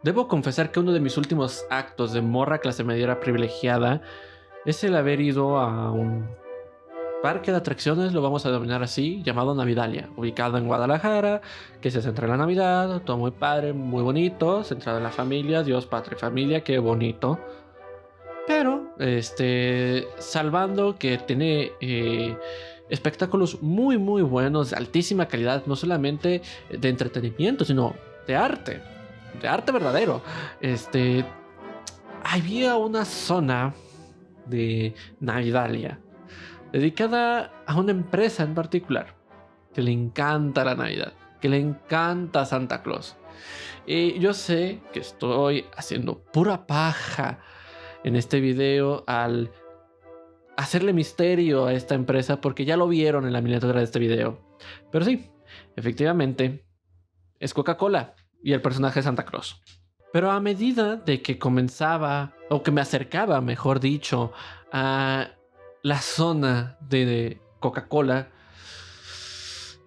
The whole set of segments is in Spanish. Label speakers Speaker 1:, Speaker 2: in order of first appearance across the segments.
Speaker 1: Debo confesar que uno de mis últimos actos de morra clase mediera privilegiada es el haber ido a un parque de atracciones, lo vamos a denominar así, llamado Navidalia, ubicado en Guadalajara, que se centra en la Navidad, todo muy padre, muy bonito, centrado en la familia, Dios, patria y familia, qué bonito. Pero, salvando que tiene espectáculos muy, muy buenos, de altísima calidad, no solamente de entretenimiento, sino de arte verdadero. Este, Había una zona de Navidalia dedicada a una empresa en particular que le encanta la Navidad, que le encanta Santa Claus. Y yo sé que estoy haciendo pura paja en este video al hacerle misterio a esta empresa porque ya lo vieron en la miniatura de este video. Pero sí, efectivamente, es Coca-Cola y el personaje de Santa Claus. Pero a medida de que comenzaba, o que me acercaba, mejor dicho, a la zona de Coca-Cola,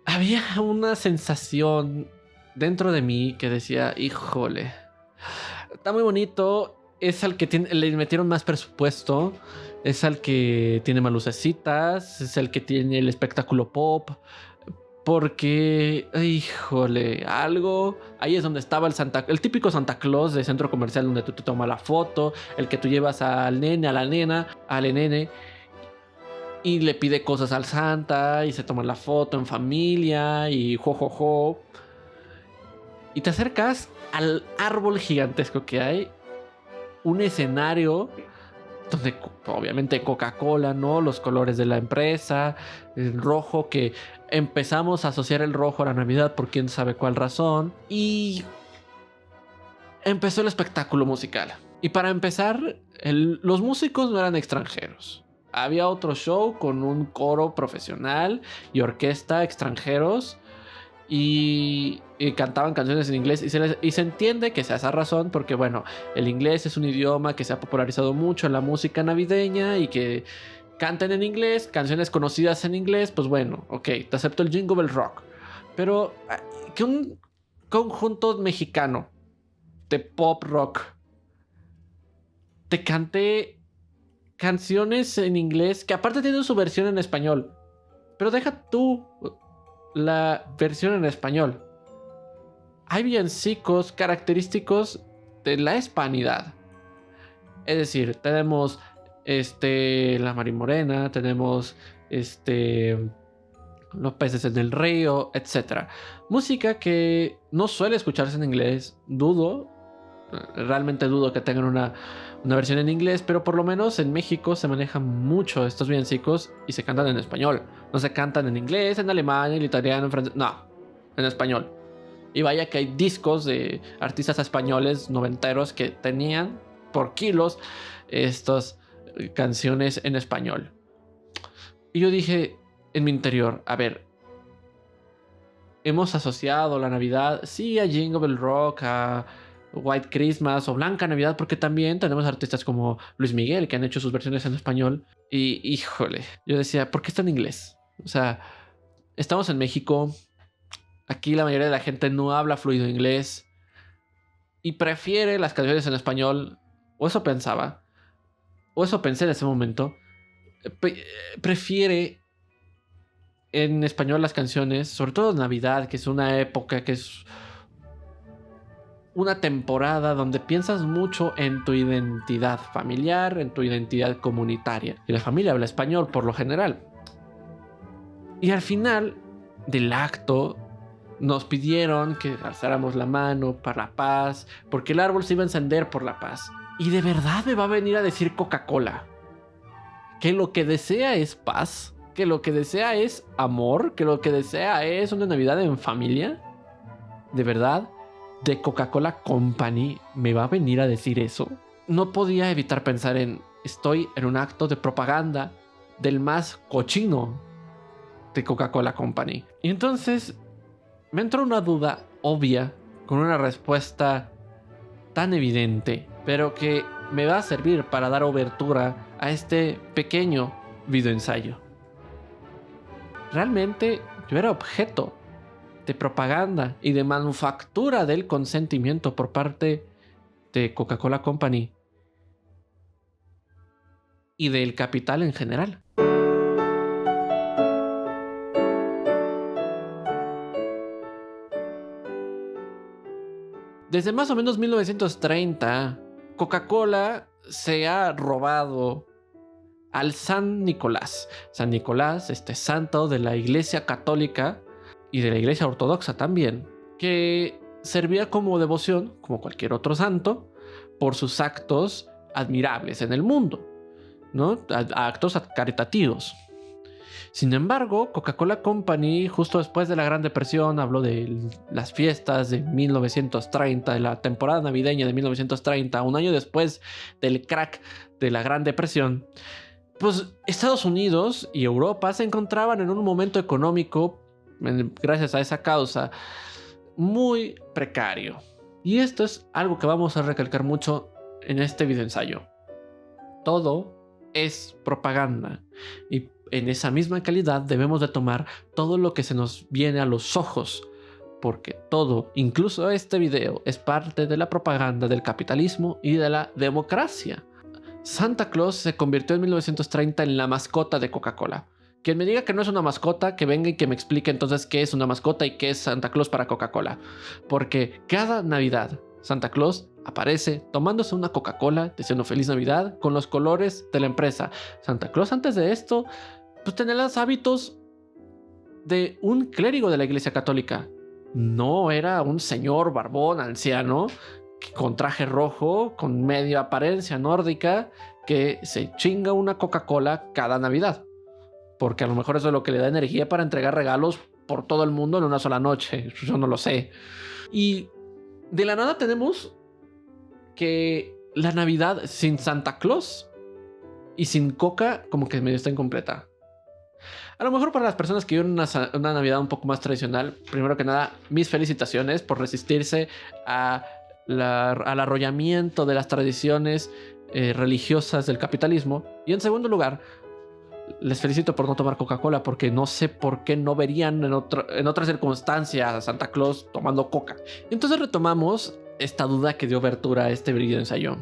Speaker 1: había una sensación dentro de mí que decía, híjole, está muy bonito, es al que le metieron más presupuesto, es al que tiene más lucecitas, es el que tiene el espectáculo pop, porque, híjole, algo. Ahí es donde estaba el típico Santa Claus de centro comercial donde tú te tomas la foto, el que tú llevas al nene, a la nena, al nene y le pide cosas al Santa y se toma la foto en familia y jo. Y te acercas al árbol gigantesco que hay, un escenario donde obviamente Coca-Cola, ¿no? Los colores de la empresa, el rojo, que empezamos a asociar el rojo a la Navidad por quién sabe cuál razón. Y empezó el espectáculo musical. Y para empezar, los músicos no eran extranjeros. Había otro show con un coro profesional y orquesta extranjeros. Y cantaban canciones en inglés y se entiende que sea esa razón porque bueno, el inglés es un idioma que se ha popularizado mucho en la música navideña y que canten en inglés, canciones conocidas en inglés, pues bueno, ok, te acepto el Jingle Bell Rock, pero que un conjunto mexicano de pop rock te cante canciones en inglés que aparte tienen su versión en español, pero deja tú la versión en español. Hay villancicos característicos de la hispanidad. Es decir, tenemos la Marimorena, tenemos los peces en el río, etc. Música que no suele escucharse en inglés, realmente dudo que tengan una versión en inglés, pero por lo menos en México se manejan mucho estos villancicos y se cantan en español. No se cantan en inglés, en alemán, en italiano, en francés, no, en español. Y vaya que hay discos de artistas españoles noventeros que tenían por kilos estas canciones en español. Y yo dije en mi interior, a ver, hemos asociado la Navidad, sí, a Jingle Bell Rock, a White Christmas o Blanca Navidad, porque también tenemos artistas como Luis Miguel que han hecho sus versiones en español. Y híjole, yo decía, ¿por qué está en inglés? O sea, estamos en México. Aquí la mayoría de la gente no habla fluido inglés y prefiere las canciones en español, o eso pensaba, o eso pensé en ese momento. Prefiere en español las canciones, sobre todo en Navidad, que es una época, que es una temporada donde piensas mucho en tu identidad familiar, en tu identidad comunitaria. Y la familia habla español por lo general. Y al final del acto nos pidieron que alzáramos la mano para la paz, porque el árbol se iba a encender por la paz. Y de verdad me va a venir a decir Coca-Cola que lo que desea es paz, que lo que desea es amor, que lo que desea es una Navidad en familia. De verdad, de Coca-Cola Company me va a venir a decir eso. No podía evitar pensar estoy en un acto de propaganda del más cochino de Coca-Cola Company. Y entonces me entró una duda obvia con una respuesta tan evidente, pero que me va a servir para dar obertura a este pequeño videoensayo. Realmente yo era objeto de propaganda y de manufactura del consentimiento por parte de Coca-Cola Company y del capital en general. Desde más o menos 1930, Coca-Cola se ha robado al San Nicolás. San Nicolás, este santo de la Iglesia Católica y de la Iglesia Ortodoxa también, que servía como devoción, como cualquier otro santo, por sus actos admirables en el mundo, ¿no? Actos caritativos. Sin embargo, Coca-Cola Company, justo después de la Gran Depresión, habló de las fiestas de 1930, de la temporada navideña de 1930, un año después del crack de la Gran Depresión. Pues Estados Unidos y Europa se encontraban en un momento económico, gracias a esa causa, muy precario. Y esto es algo que vamos a recalcar mucho en este videoensayo. Todo es propaganda. Y en esa misma calidad debemos de tomar todo lo que se nos viene a los ojos. Porque todo, incluso este video, es parte de la propaganda del capitalismo y de la democracia. Santa Claus se convirtió en 1930 en la mascota de Coca-Cola. Quien me diga que no es una mascota, que venga y que me explique entonces qué es una mascota y qué es Santa Claus para Coca-Cola. Porque cada Navidad, Santa Claus aparece tomándose una Coca-Cola, diciendo Feliz Navidad, con los colores de la empresa. Santa Claus antes de esto, pues tenía los hábitos de un clérigo de la Iglesia Católica. No era un señor barbón, anciano, con traje rojo, con media apariencia nórdica, que se chinga una Coca-Cola cada Navidad. Porque a lo mejor eso es lo que le da energía para entregar regalos por todo el mundo en una sola noche. Yo no lo sé. Y de la nada tenemos que la Navidad sin Santa Claus y sin Coca como que medio está incompleta. A lo mejor para las personas que viven una Navidad un poco más tradicional, primero que nada, mis felicitaciones por resistirse al arrollamiento de las tradiciones religiosas del capitalismo. Y en segundo lugar, les felicito por no tomar Coca-Cola, porque no sé por qué no verían en otra circunstancia a Santa Claus tomando Coca. Entonces retomamos esta duda que dio abertura a este video ensayo.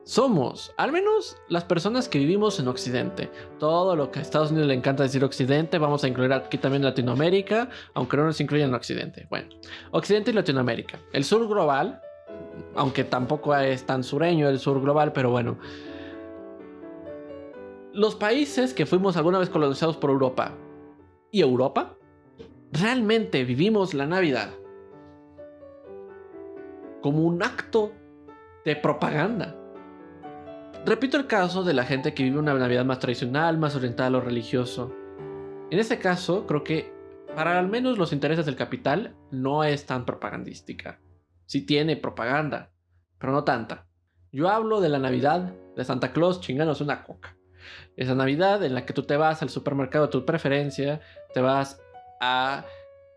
Speaker 1: Somos, al menos las personas que vivimos en Occidente. Todo lo que a Estados Unidos le encanta decir Occidente, vamos a incluir aquí también Latinoamérica, aunque no nos incluyan en Occidente. Bueno, Occidente y Latinoamérica. El sur global, aunque tampoco es tan sureño el sur global, pero bueno. Los países que fuimos alguna vez colonizados por Europa y Europa, realmente vivimos la Navidad como un acto de propaganda. Repito el caso de la gente que vive una Navidad más tradicional, más orientada a lo religioso. En ese caso, creo que para al menos los intereses del capital no es tan propagandística. Sí tiene propaganda, pero no tanta. Yo hablo de la Navidad de Santa Claus chingándose una coca. Esa Navidad en la que tú te vas al supermercado de tu preferencia, te vas a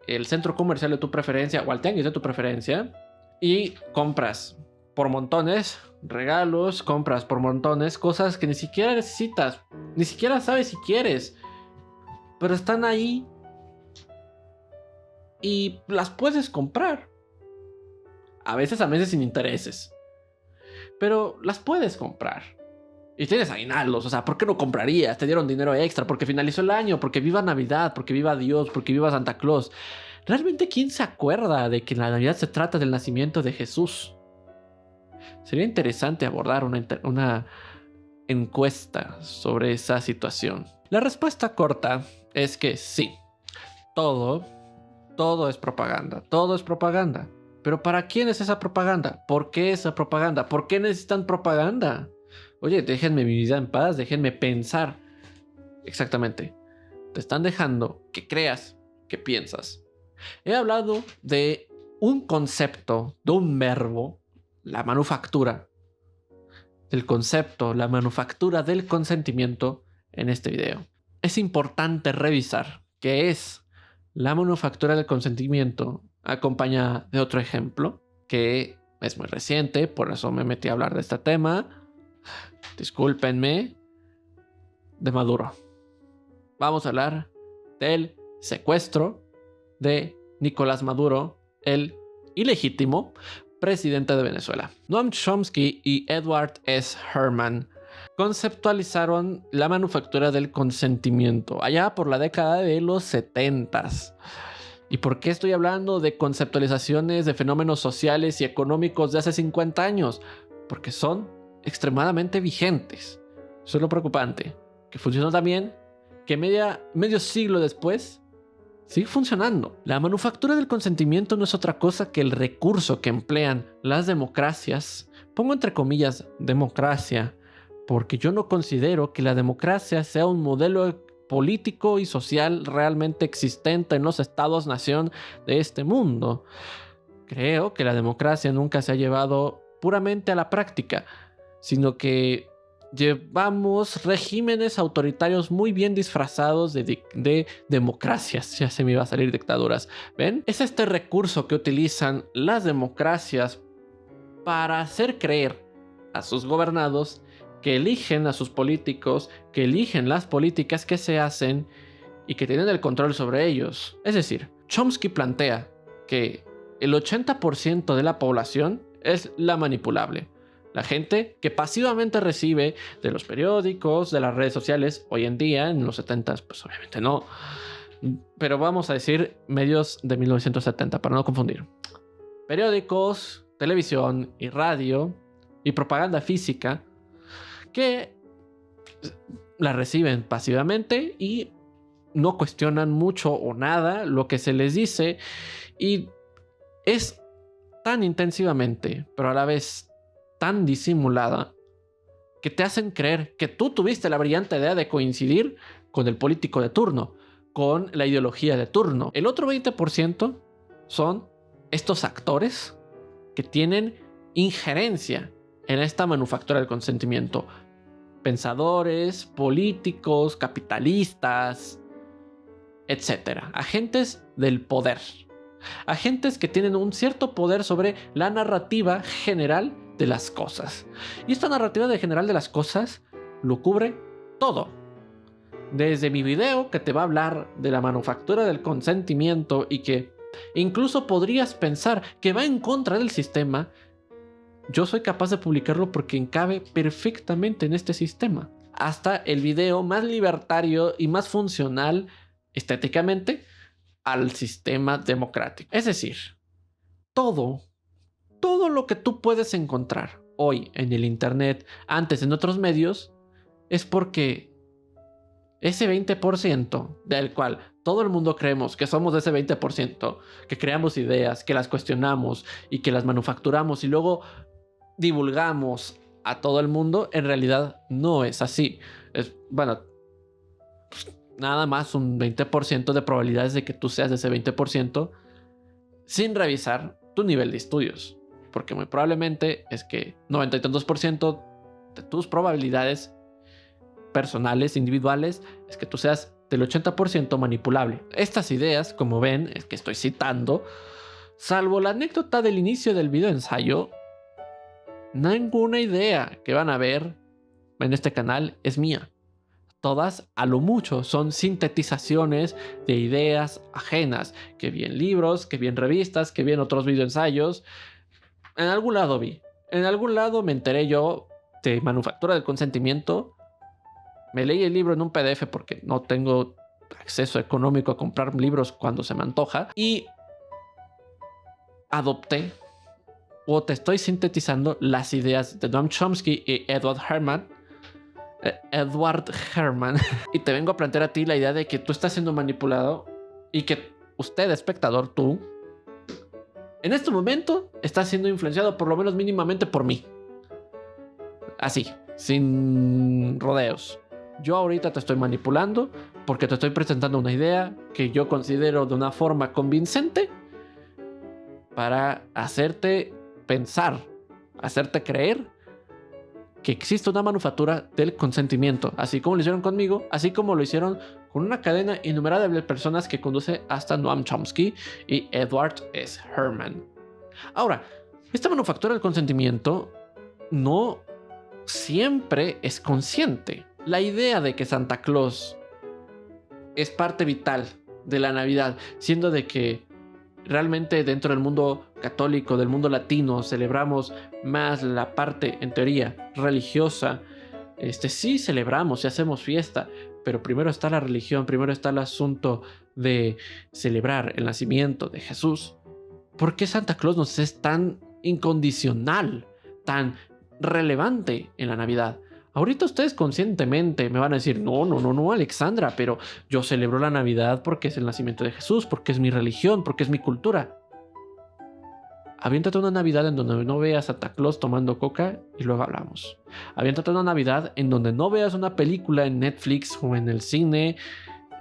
Speaker 1: el centro comercial de tu preferencia o al tianguis de tu preferencia y compras por montones regalos, compras por montones cosas que ni siquiera necesitas, ni siquiera sabes si quieres, pero están ahí y las puedes comprar. A veces sin intereses, pero las puedes comprar. Y tienes aguinaldos, o sea, ¿por qué no comprarías? Te dieron dinero extra porque finalizó el año, porque viva Navidad, porque viva Dios, porque viva Santa Claus. ¿Realmente quién se acuerda de que la Navidad se trata del nacimiento de Jesús? Sería interesante abordar una encuesta sobre esa situación. La respuesta corta es que sí, todo es propaganda, todo es propaganda. Pero ¿para quién es esa propaganda? ¿Por qué esa propaganda? ¿Por qué necesitan propaganda? Oye, déjenme mi vida en paz, déjenme pensar. Exactamente. Te están dejando que creas que piensas. He hablado de un concepto, de un verbo, la manufactura. Del concepto, la manufactura del consentimiento en este video. Es importante revisar qué es la manufactura del consentimiento acompañada de otro ejemplo que es muy reciente, por eso me metí a hablar de este tema. Discúlpenme, de Maduro. Vamos a hablar del secuestro de Nicolás Maduro, el ilegítimo presidente de Venezuela. Noam Chomsky y Edward S. Herman conceptualizaron la manufactura del consentimiento allá por la década de los 70s. ¿Y por qué estoy hablando de conceptualizaciones de fenómenos sociales y económicos de hace 50 años? Porque son extremadamente vigentes. Eso es lo preocupante. Que funcionó también, que medio siglo después sigue funcionando. La manufactura del consentimiento no es otra cosa que el recurso que emplean las democracias. Pongo entre comillas democracia, porque yo no considero que la democracia sea un modelo político y social realmente existente en los estados-nación de este mundo. Creo que la democracia nunca se ha llevado puramente a la práctica, sino que llevamos regímenes autoritarios muy bien disfrazados de democracias. Ya se me iba a salir dictaduras. ¿Ven? Es este recurso que utilizan las democracias para hacer creer a sus gobernados que eligen a sus políticos, que eligen las políticas que se hacen y que tienen el control sobre ellos. Es decir, Chomsky plantea que el 80% de la población es la manipulable. La gente que pasivamente recibe de los periódicos, de las redes sociales, hoy en día, en los 70s, pues obviamente no. Pero vamos a decir medios de 1970, para no confundir. Periódicos, televisión y radio y propaganda física que la reciben pasivamente y no cuestionan mucho o nada lo que se les dice, y es tan intensivamente, pero a la vez tan disimulada, que te hacen creer que tú tuviste la brillante idea de coincidir con el político de turno, con la ideología de turno. El otro 20% son estos actores que tienen injerencia en esta manufactura del consentimiento. Pensadores, políticos, capitalistas, etc. Agentes del poder. Agentes que tienen un cierto poder sobre la narrativa general de las cosas. Y esta narrativa general de las cosas lo cubre todo. Desde mi video, que te va a hablar de la manufactura del consentimiento y que incluso podrías pensar que va en contra del sistema, yo soy capaz de publicarlo porque encabe perfectamente en este sistema. Hasta el video más libertario y más funcional estéticamente al sistema democrático. Es decir, todo lo que tú puedes encontrar hoy en el internet, antes en otros medios, es porque ese 20% del cual todo el mundo creemos que somos de ese 20%, que creamos ideas, que las cuestionamos y que las manufacturamos y luego divulgamos a todo el mundo, en realidad no es así. Bueno, pues nada más un 20% de probabilidades de que tú seas de ese 20% sin revisar tu nivel de estudios, porque muy probablemente es que 90 y tantos por ciento de tus probabilidades personales, individuales, es que tú seas del 80% manipulable. Estas ideas, como ven, es que estoy citando, salvo la anécdota del inicio del video ensayo, ninguna idea que van a ver en este canal es mía. Todas, a lo mucho, son sintetizaciones de ideas ajenas, que vi en libros, que vi en revistas, que vi en otros videoensayos. En algún lado vi. En algún lado me enteré yo de manufactura del consentimiento. Me leí el libro en un PDF porque no tengo acceso económico a comprar libros cuando se me antoja. Y adopté, o te estoy sintetizando, las ideas de Noam Chomsky y Edward Herman. Y te vengo a plantear a ti la idea de que tú estás siendo manipulado y que usted, espectador, tú, en este momento estás siendo influenciado por lo menos mínimamente por mí. Así, sin rodeos. Yo ahorita te estoy manipulando porque te estoy presentando una idea que yo considero de una forma convincente para hacerte pensar, hacerte creer que existe una manufactura del consentimiento, así como lo hicieron conmigo, así como lo hicieron con una cadena innumerable de personas que conduce hasta Noam Chomsky y Edward S. Herman. Ahora, esta manufactura del consentimiento no siempre es consciente. La idea de que Santa Claus es parte vital de la Navidad, siendo de que realmente dentro del mundo católico, del mundo latino, celebramos más la parte, en teoría, religiosa. Sí celebramos y hacemos fiesta, pero primero está la religión, primero está el asunto de celebrar el nacimiento de Jesús. ¿Por qué Santa Claus nos es tan incondicional, tan relevante en la Navidad? Ahorita ustedes conscientemente me van a decir, no, Alexandra, pero yo celebro la Navidad porque es el nacimiento de Jesús, porque es mi religión, porque es mi cultura. Aviéntate una Navidad en donde no veas a Santa Claus tomando coca y luego hablamos. Aviéntate una Navidad en donde no veas una película en Netflix o en el cine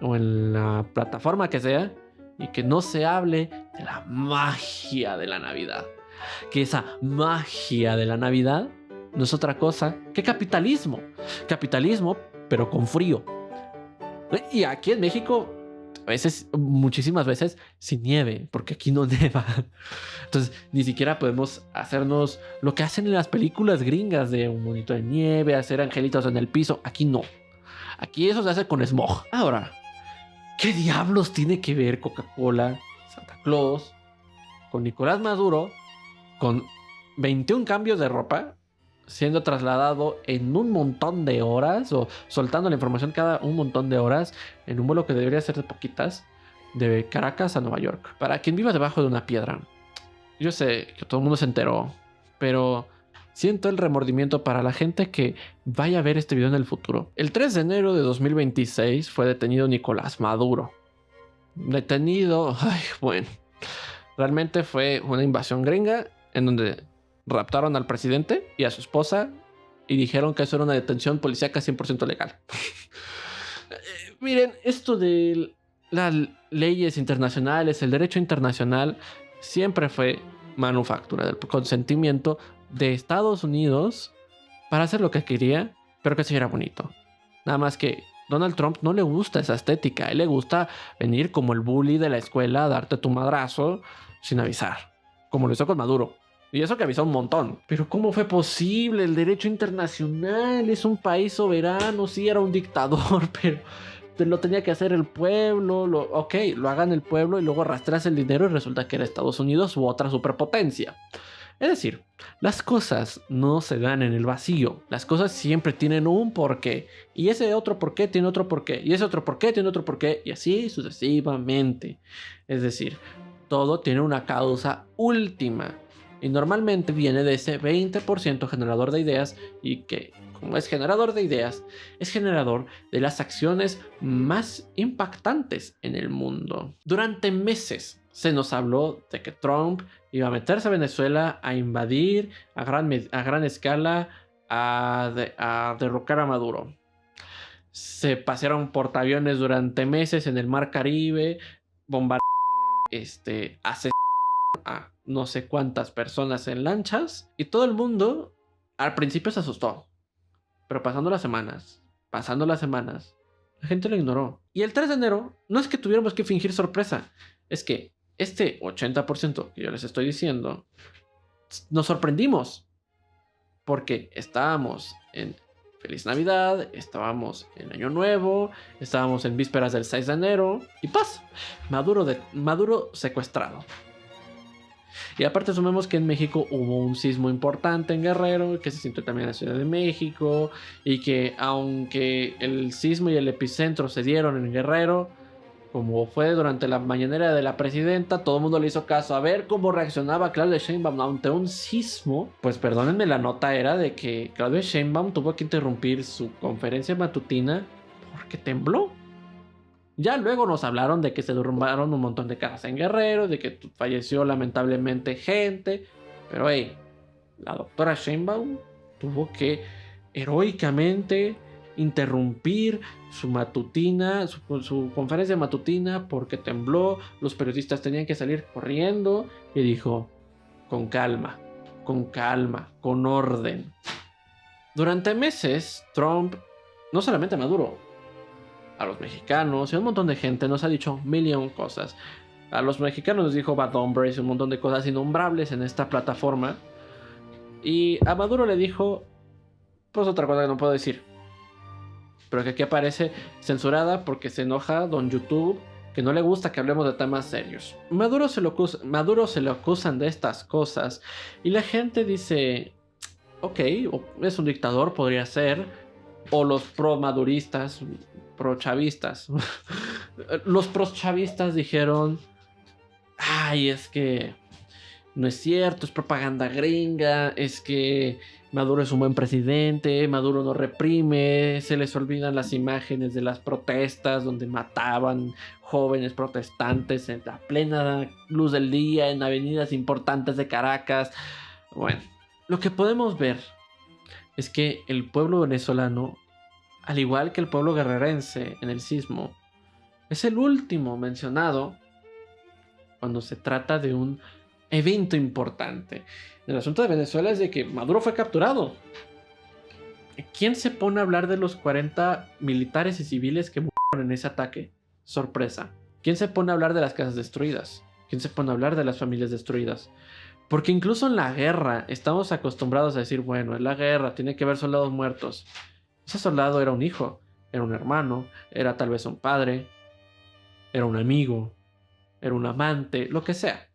Speaker 1: o en la plataforma que sea y que no se hable de la magia de la Navidad. Que esa magia de la Navidad no es otra cosa que capitalismo. Capitalismo, pero con frío. Y aquí en México, a veces, muchísimas veces, sin nieve, porque aquí no neva. Entonces, ni siquiera podemos hacernos lo que hacen en las películas gringas de un monito de nieve, hacer angelitos en el piso. Aquí no. Aquí eso se hace con smog. Ahora, ¿qué diablos tiene que ver Coca-Cola, Santa Claus, con Nicolás Maduro, con 21 cambios de ropa, siendo trasladado en un montón de horas o soltando la información cada un montón de horas en un vuelo que debería ser de poquitas, de Caracas a Nueva York? Para quien viva debajo de una piedra, yo sé que todo el mundo se enteró, pero siento el remordimiento para la gente que vaya a ver este video en el futuro. El 3 de enero de 2026 fue detenido Nicolás Maduro. Detenido, bueno, realmente fue una invasión gringa en donde raptaron al presidente y a su esposa y dijeron que eso era una detención policíaca 100% legal. Miren, esto de las leyes internacionales, el derecho internacional, siempre fue manufactura del consentimiento de Estados Unidos para hacer lo que quería, pero que se viera bonito. Nada más que Donald Trump no le gusta esa estética. A él le gusta venir como el bully de la escuela a darte tu madrazo sin avisar, como lo hizo con Maduro. Y eso que avisó un montón. Pero ¿cómo fue posible? El derecho internacional es un país soberano. Sí, era un dictador, pero lo tenía que hacer el pueblo. Lo hagan el pueblo y luego arrastras el dinero y resulta que era Estados Unidos u otra superpotencia. Es decir, las cosas no se dan en el vacío. Las cosas siempre tienen un porqué. Y ese otro porqué tiene otro porqué. Y ese otro porqué tiene otro porqué. Y así sucesivamente. Es decir, todo tiene una causa última. Y normalmente viene de ese 20% generador de ideas. Y que, como es generador de ideas, es generador de las acciones más impactantes en el mundo. Durante meses se nos habló de que Trump iba a meterse a Venezuela a invadir a gran escala, a derrocar a Maduro. Se pasearon portaaviones durante meses en el Mar Caribe, bombardearon, a no sé cuántas personas en lanchas, y todo el mundo al principio se asustó. Pero pasando las semanas, la gente lo ignoró. Y el 3 de enero no es que tuviéramos que fingir sorpresa, es que este 80% que yo les estoy diciendo, nos sorprendimos. Porque estábamos en Feliz Navidad, estábamos en Año Nuevo, estábamos en vísperas del 6 de enero. Y ¡paz! Maduro secuestrado. Y aparte sumemos que en México hubo un sismo importante en Guerrero, que se sintió también en la Ciudad de México. Y que aunque el sismo y el epicentro se dieron en Guerrero, como fue durante la mañanera de la presidenta, todo el mundo le hizo caso a ver cómo reaccionaba Claudia Sheinbaum ante un sismo. Pues perdónenme, la nota era de que Claudia Sheinbaum tuvo que interrumpir su conferencia matutina porque tembló. Ya luego nos hablaron de que se derrumbaron un montón de casas en Guerrero, de que falleció lamentablemente gente. Pero la doctora Sheinbaum tuvo que heroicamente interrumpir su matutina, su conferencia matutina porque tembló. Los periodistas tenían que salir corriendo y dijo: con calma, con orden. Durante meses, Trump, no solamente a Maduro, a los mexicanos y a un montón de gente nos ha dicho mil y un cosas. A los mexicanos les dijo bad hombres y un montón de cosas innombrables en esta plataforma. Y a Maduro le dijo, pues otra cosa que no puedo decir, pero que aquí aparece censurada porque se enoja don YouTube que no le gusta que hablemos de temas serios. Maduro se lo acusan de estas cosas y la gente dice, ok, es un dictador, podría ser, o los pro-maduristas, pro-chavistas. Los pro-chavistas dijeron, ay, es que no es cierto, es propaganda gringa, es que Maduro es un buen presidente, Maduro no reprime, se les olvidan las imágenes de las protestas donde mataban jóvenes protestantes en la plena luz del día en avenidas importantes de Caracas. Bueno, lo que podemos ver es que el pueblo venezolano, al igual que el pueblo guerrerense en el sismo, es el último mencionado cuando se trata de un evento importante. El asunto de Venezuela es de que Maduro fue capturado. ¿Quién se pone a hablar de los 40 militares y civiles que murieron en ese ataque? Sorpresa. ¿Quién se pone a hablar de las casas destruidas? ¿Quién se pone a hablar de las familias destruidas? Porque incluso en la guerra estamos acostumbrados a decir, bueno, en la guerra tiene que haber soldados muertos. Ese soldado era un hijo, era un hermano, era tal vez un padre, era un amigo, era un amante, lo que sea.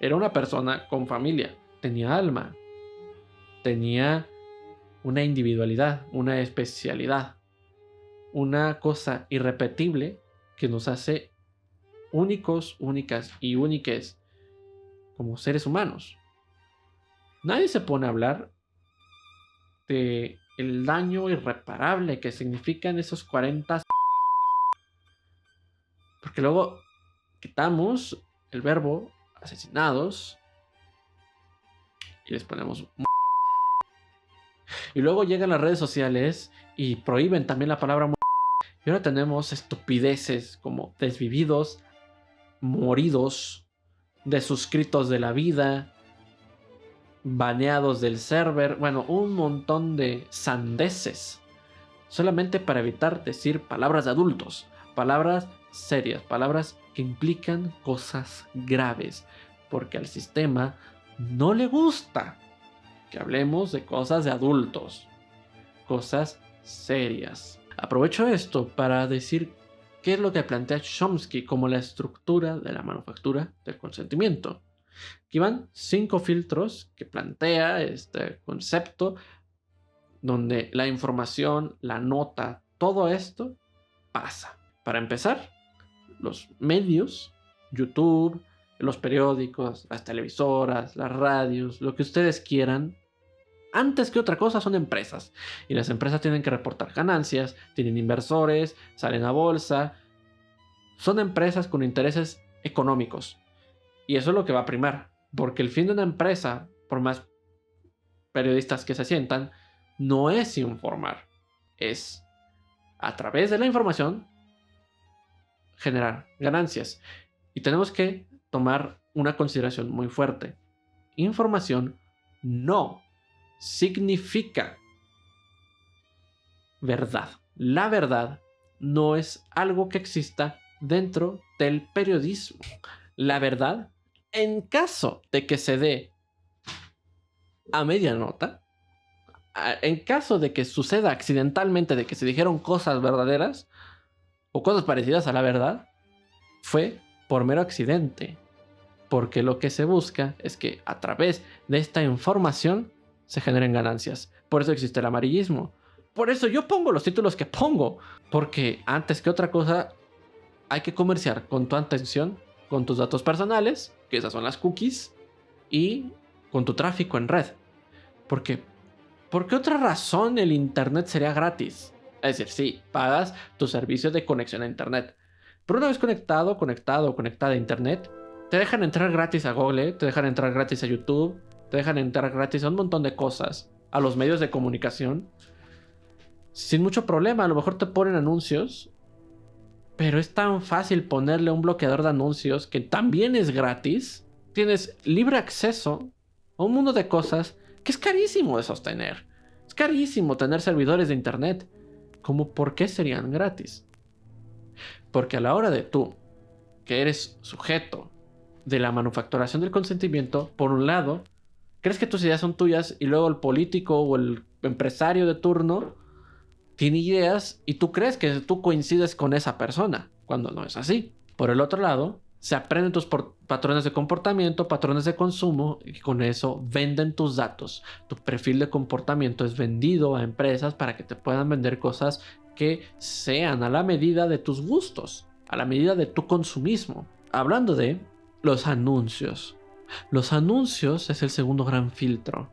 Speaker 1: Era una persona con familia, tenía alma, tenía una individualidad, una especialidad, una cosa irrepetible que nos hace únicos, únicas y úniques como seres humanos. Nadie se pone a hablar de el daño irreparable que significan esos 40, porque luego quitamos el verbo asesinados y les ponemos y luego llegan las redes sociales y prohíben también la palabra y ahora tenemos estupideces como desvividos, moridos, desuscritos de la vida, baneados del server, bueno, un montón de sandeces solamente para evitar decir palabras de adultos, palabras serias, palabras que implican cosas graves, porque al sistema no le gusta que hablemos de cosas de adultos, cosas serias. Aprovecho esto para decir qué es lo que plantea Chomsky como la estructura de la manufactura del consentimiento. Aquí van 5 filtros que plantea este concepto donde la información, la nota, todo esto pasa. Para empezar, los medios, YouTube, los periódicos, las televisoras, las radios, lo que ustedes quieran, antes que otra cosa son empresas. Y las empresas tienen que reportar ganancias, tienen inversores, salen a bolsa. Son empresas con intereses económicos. Y eso es lo que va a primar. Porque el fin de una empresa, por más periodistas que se sientan, no es informar. Es, a través de la información, generar ganancias. Y tenemos que tomar una consideración muy fuerte. Información no significa verdad. La verdad no es algo que exista dentro del periodismo. La verdad, en caso de que se dé a media nota, en caso de que suceda accidentalmente de que se dijeron cosas verdaderas o cosas parecidas a la verdad, fue por mero accidente, porque lo que se busca es que a través de esta información se generen ganancias. Por eso existe el amarillismo. Por eso yo pongo los títulos que pongo, porque antes que otra cosa hay que comerciar con tu atención, con tus datos personales, que esas son las cookies, y con tu tráfico en red. Porque ¿por qué otra razón el internet sería gratis? Es decir, sí, pagas tu servicio de conexión a internet, pero una vez conectado o conectada a internet, te dejan entrar gratis a Google, te dejan entrar gratis a YouTube, te dejan entrar gratis a un montón de cosas, a los medios de comunicación, sin mucho problema. A lo mejor te ponen anuncios, pero es tan fácil ponerle un bloqueador de anuncios que también es gratis. Tienes libre acceso a un mundo de cosas que es carísimo de sostener. Es carísimo tener servidores de internet. ¿Cómo por qué serían gratis? Porque a la hora de tú, que eres sujeto de la manufacturación del consentimiento, por un lado, crees que tus ideas son tuyas y luego el político o el empresario de turno tiene ideas y tú crees que tú coincides con esa persona. cuando no es así. Por el otro lado, se aprenden tus patrones de comportamiento, patrones de consumo, y con eso venden tus datos. Tu perfil de comportamiento es vendido a empresas para que te puedan vender cosas que sean a la medida de tus gustos, a la medida de tu consumismo. Hablando de los anuncios. Los anuncios es el segundo gran filtro.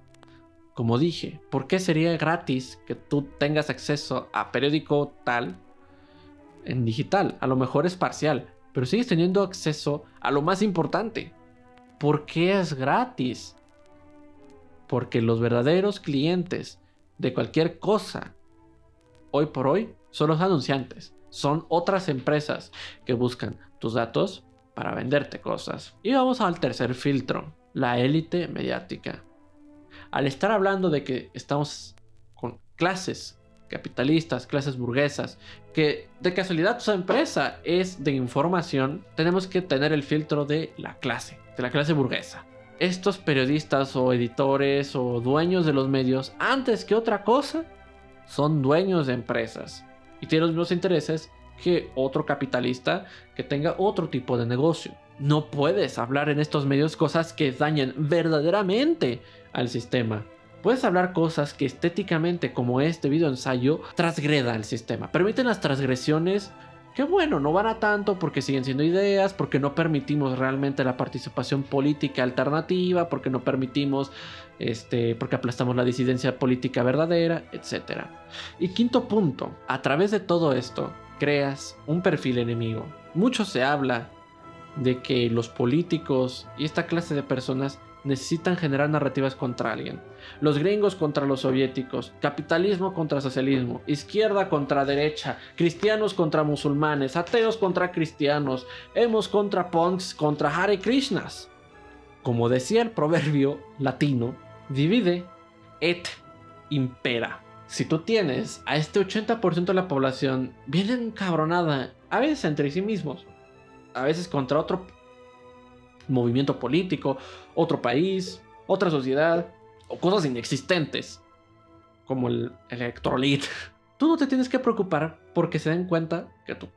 Speaker 1: Como dije, ¿por qué sería gratis que tú tengas acceso a periódico tal en digital? A lo mejor es parcial, pero sigues teniendo acceso a lo más importante. ¿Por qué es gratis? Porque los verdaderos clientes de cualquier cosa, hoy por hoy, son los anunciantes. Son otras empresas que buscan tus datos para venderte cosas. Y vamos al tercer filtro, la élite mediática. Al estar hablando de que estamos con clases capitalistas, clases burguesas, que de casualidad su empresa es de información, tenemos que tener el filtro de la clase burguesa. Estos periodistas o editores o dueños de los medios, antes que otra cosa, son dueños de empresas y tienen los mismos intereses que otro capitalista que tenga otro tipo de negocio. No puedes hablar en estos medios cosas que dañen verdaderamente al sistema. Puedes hablar cosas que estéticamente, como este video ensayo, transgreda el sistema. Permiten las transgresiones que, bueno, no van a tanto porque siguen siendo ideas, porque no permitimos realmente la participación política alternativa, porque no permitimos, porque aplastamos la disidencia política verdadera, etc. Y quinto punto, a través de todo esto, creas un perfil enemigo. Mucho se habla de que los políticos y esta clase de personas necesitan generar narrativas contra alguien. Los gringos contra los soviéticos, capitalismo contra socialismo, izquierda contra derecha, cristianos contra musulmanes, ateos contra cristianos, emos contra punks contra Hare Krishnas. Como decía el proverbio latino, divide et impera. Si tú tienes a este 80% de la población bien encabronada, a veces entre sí mismos, a veces contra otro movimiento político, otro país, otra sociedad, o cosas inexistentes, como el electrolit, tú no te tienes que preocupar porque se den cuenta que tú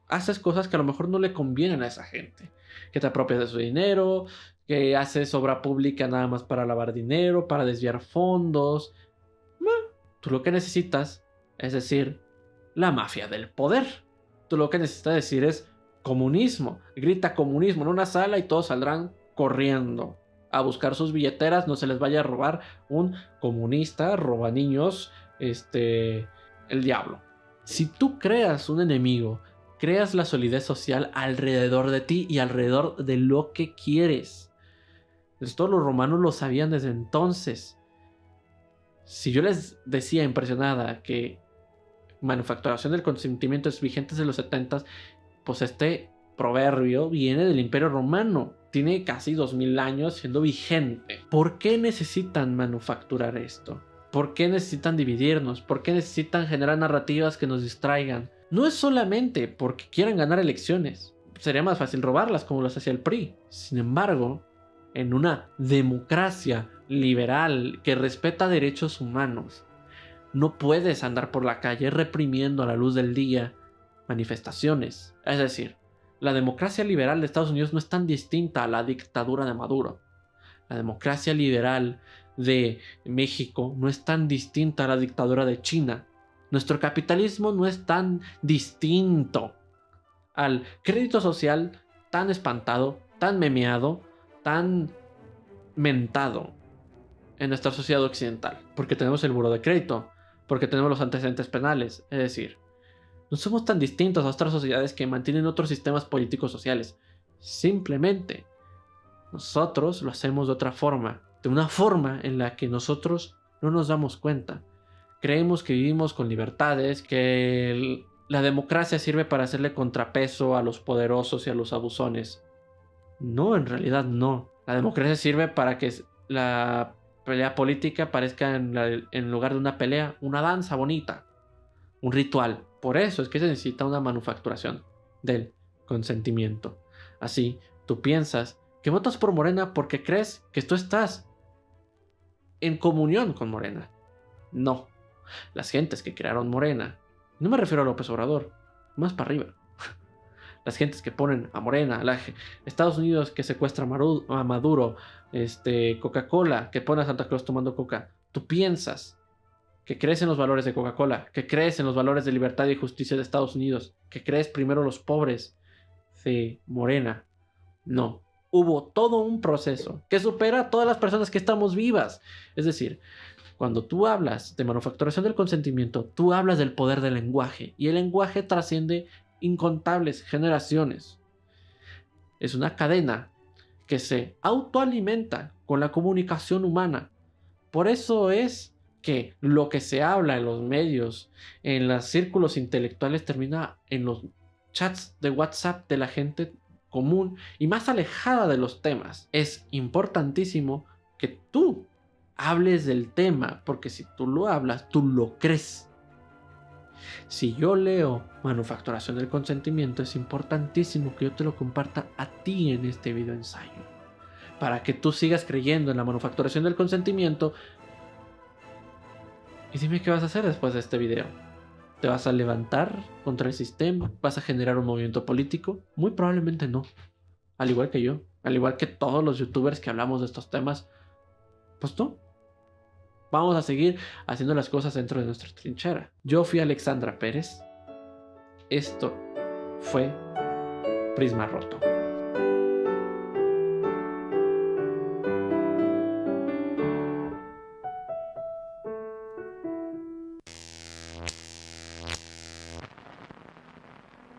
Speaker 1: haces cosas que a lo mejor no le convienen a esa gente, que te apropias de su dinero, que haces obra pública nada más para lavar dinero, para desviar fondos. Tú lo que necesitas es decir, la mafia del poder. Tú lo que necesitas decir es comunismo. Grita comunismo en una sala y todos saldrán corriendo a buscar sus billeteras. No se les vaya a robar un comunista, roba niños, el diablo. Si tú creas un enemigo, creas la solidez social alrededor de ti y alrededor de lo que quieres. Esto los romanos lo sabían desde entonces. Si yo les decía impresionada que manufacturación del consentimiento es vigente desde los 70, pues este proverbio viene del Imperio Romano. Tiene casi 2000 años siendo vigente. ¿Por qué necesitan manufacturar esto? ¿Por qué necesitan dividirnos? ¿Por qué necesitan generar narrativas que nos distraigan? No es solamente porque quieran ganar elecciones. Sería más fácil robarlas como lo hacía el PRI. Sin embargo, en una democracia liberal que respeta derechos humanos, no puedes andar por la calle reprimiendo a la luz del día manifestaciones. Es decir, la democracia liberal de Estados Unidos no es tan distinta a la dictadura de Maduro. La democracia liberal de México no es tan distinta a la dictadura de China. Nuestro capitalismo no es tan distinto al crédito social tan espantado, tan memeado, tan mentado en nuestra sociedad occidental. Porque tenemos el buró de crédito, porque tenemos los antecedentes penales. Es decir, no somos tan distintos a otras sociedades que mantienen otros sistemas políticos sociales. Simplemente nosotros lo hacemos de otra forma, de una forma en la que nosotros no nos damos cuenta. Creemos que vivimos con libertades, que la democracia sirve para hacerle contrapeso a los poderosos y a los abusones. No, en realidad no. La democracia sirve para que la pelea política parezca en lugar de una pelea, una danza bonita, un ritual. Por eso es que se necesita una manufacturación del consentimiento. Así, tú piensas que votas por Morena porque crees que tú estás en comunión con Morena. No. Las gentes que crearon Morena, no me refiero a López Obrador, más para arriba, las gentes que ponen a Morena, Estados Unidos que secuestra a Maduro, Coca-Cola que pone a Santa Claus tomando coca. ¿Tú piensas que crees en los valores de Coca-Cola, que crees en los valores de libertad y justicia de Estados Unidos, que crees primero los pobres de Morena? No. Hubo todo un proceso que supera a todas las personas que estamos vivas. Es decir, cuando tú hablas de manufacturación del consentimiento, tú hablas del poder del lenguaje, y el lenguaje trasciende incontables generaciones. Es una cadena que se autoalimenta con la comunicación humana. Por eso es que lo que se habla en los medios, en los círculos intelectuales, termina en los chats de WhatsApp de la gente común y más alejada de los temas. Es importantísimo que tú hables del tema, porque si tú lo hablas, tú lo crees. Si yo leo Manufacturación del Consentimiento, es importantísimo que yo te lo comparta a ti en este video ensayo, para que tú sigas creyendo en la manufacturación del consentimiento. Y dime qué vas a hacer después de este video. ¿Te vas a levantar contra el sistema? ¿Vas a generar un movimiento político? Muy probablemente no. Al igual que yo, al igual que todos los youtubers que hablamos de estos temas, pues no. Vamos a seguir haciendo las cosas dentro de nuestra trinchera. Yo fui Alexandra Pérez. Esto fue Prisma Roto.